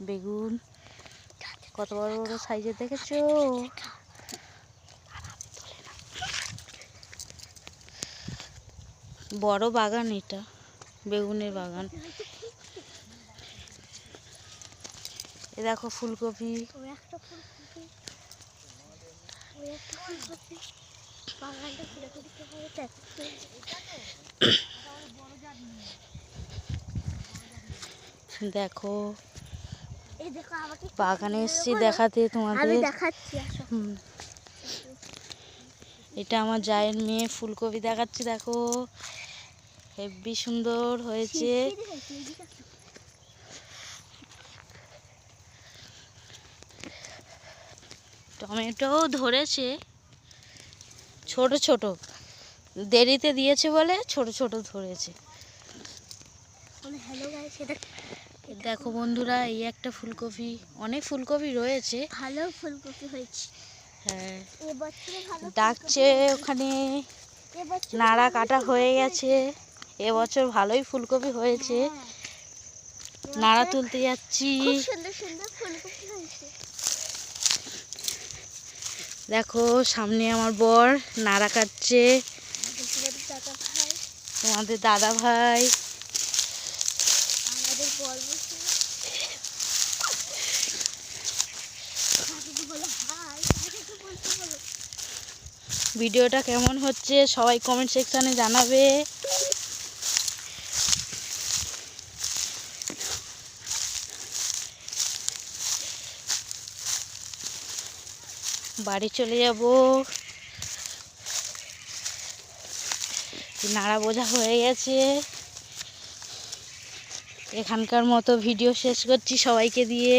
বেগুন কত বড় বড় সাইজের দেখেছো? বড় বাগান, এটা বেগুনের বাগান। এ দেখো ফুলকপি, দেখো বাগানে এসছি দেখাতে তোমাদের। এটা আমার জায়ের মেয়ে, ফুলকপি দেখাচ্ছি দেখো, হেব্বি সুন্দর হয়েছে। টমেটো ধরেছে ছোট ছোট, দেরিতে দিয়েছে বলে ছোট ছোট ধরেছে। দেখো বন্ধুরা, এই একটা ফুলকপি, অনেক ফুলকপি রয়েছে, ভালো ফুলকপি হয়েছে। হ্যাঁ ভালো ডাকছে ওখানে, নাড়া কাটা হয়ে গেছে। এবছর ভালোই ফুলকপি হয়েছে, নাড়া তুলতে যাচ্ছি। সুন্দর সুন্দর ফুলকপি হয়েছে। দেখো সামনে আমার বর নাড়া কাটছে, তোমাদের দাদা ভাই। আমাদের বর ভিডিওটা কেমন হচ্ছে সবাই কমেন্ট সেকশানে জানাবে। বাড়ি চলে যাব, নাড়া বোঝা হয়ে গেছে। এখানকার মতো ভিডিও শেষ করছি সবাইকে দিয়ে।